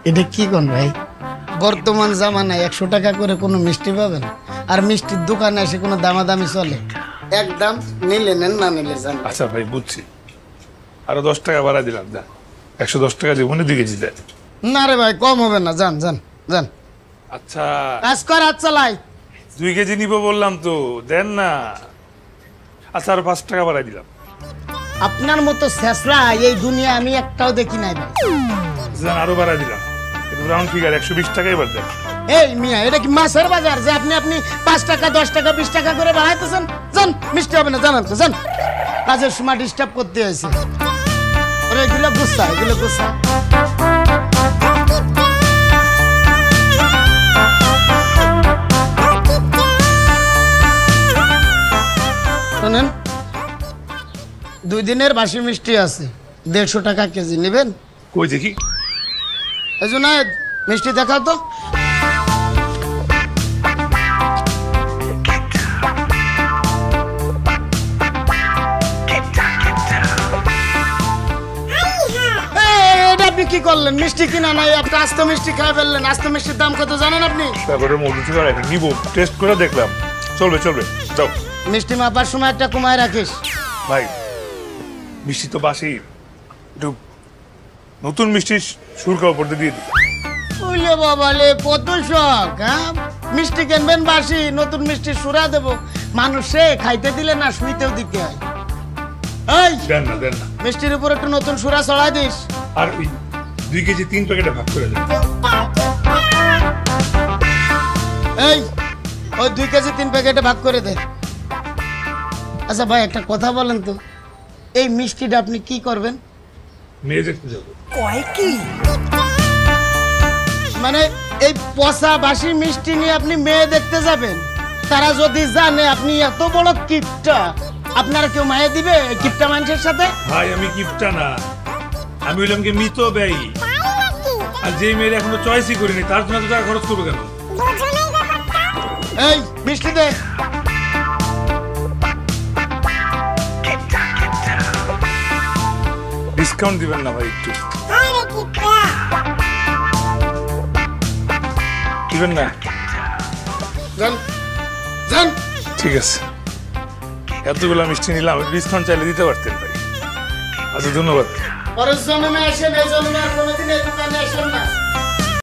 এটা কি কোন ভাই? বর্তমান জামানায় 100 টাকা করে কোনো মিষ্টি পাবেন? আর মিষ্টির দোকানে এসে কোনো দামাদামি চলে? একদম নিলে নেন, না নিলে যান। আচ্ছা ভাই বুঝছি, আরো 10 টাকা বাড়া দিলাম, দেন 110 টাকা জীবনে 2 কেজি দেন। না রে ভাই, কম হবে না, যান যান যান। আচ্ছা কাজ কর, হাত চালাই। 2 কেজি নিব বললাম তো, দেন না। আচ্ছা আরো 5 টাকা বাড়াই দিলাম। আপনার মতো শেষরা এই দুনিয়া আমি একটাও দেখি নাই ভাই। দেন আরো বাড়াই দিলাম, রাউন্ড ফিগার 120 টাকা এবার দেন। এই মিয়া, এটা কি মাছের বাজার যে আপনি 5 টাকা 10 টাকা 20 টাকা করে বাড়াইতেছেন? যান, মিষ্টি হবে না, জানান তো, যান। কাজের সময় ডিস্টার্ব করতে হয়েছে। এগুলো গুছা, এগুলো গুছা। শোনেন, 2 দিনের বাসি মিষ্টি আছে, 150 টাকা কেজি নেবেন? কই দেখি। এই জুনায়েদ, মিষ্টি দেখাও তো। আপনি কি করলেন? মিষ্টি কিনা নাই, আপনি আস্ত মিষ্টি খাই ফেললেন। আস্ত মিষ্টির দাম কত জানেন আপনি? তারপরে মধু থেকে নিব, টেস্ট করে দেখলাম, চলবে চলবে, যাও। মিষ্টি মাপার সময় একটা কমায় রাখিস ভাই। মিষ্টি তো বাসি, একটু নতুন মিষ্টি সুরকা উপর দিয়ে দিই। বুঝলে বাবালে, কত শখ। হ্যাঁ, মিষ্টি কিনবেন বাসি, নতুন মিষ্টি সুরা দেবো। মানুষে খাইতে দিলে না, শুইতেও দিতে হয়। এই দেন না, দেন না। মিষ্টির উপর একটু নতুন সুরা ছড়াই দিস। আর ওই 2 কেজি 3 প্যাকেটে ভাগ করে দেন। এই ওই 2 কেজি 3 প্যাকেটে ভাগ করে দে। আচ্ছা ভাই, একটা কথা বলেন তো, এই মিষ্টিটা আপনি কি করবেন? মেয়ে দেখতে যাবো। কয় কি মানে? এই পচা বাসি মিষ্টি নিয়ে আপনি মেয়ে দেখতে যাবেন? তারা যদি জানে আপনি এত বড় কিপটা, আপনারা কেউ মায়ে দিবে কিপটা মানুষের সাথে? ভাই আমি কিপটা না, আমি হইলাম কি মৃত ব্যয়ী। আর যে মেয়ের এখনো চয়েসই করিনি, তার জন্য তো টাকা খরচ করবো কেন? এই মিষ্টি দে। ডিসকাউন্ট দিবেন না ভাই একটু? দিবেন না? যান যান। ঠিক আছে, এতগুলো মিষ্টি নিলাম, ডিসকাউন্ট চাইলে দিতে পারতেন ভাই। আচ্ছা ধন্যবাদ। পরের জন্মে আসেন, এই জন্মে আর কোনোদিন এই দোকানে আসেন না।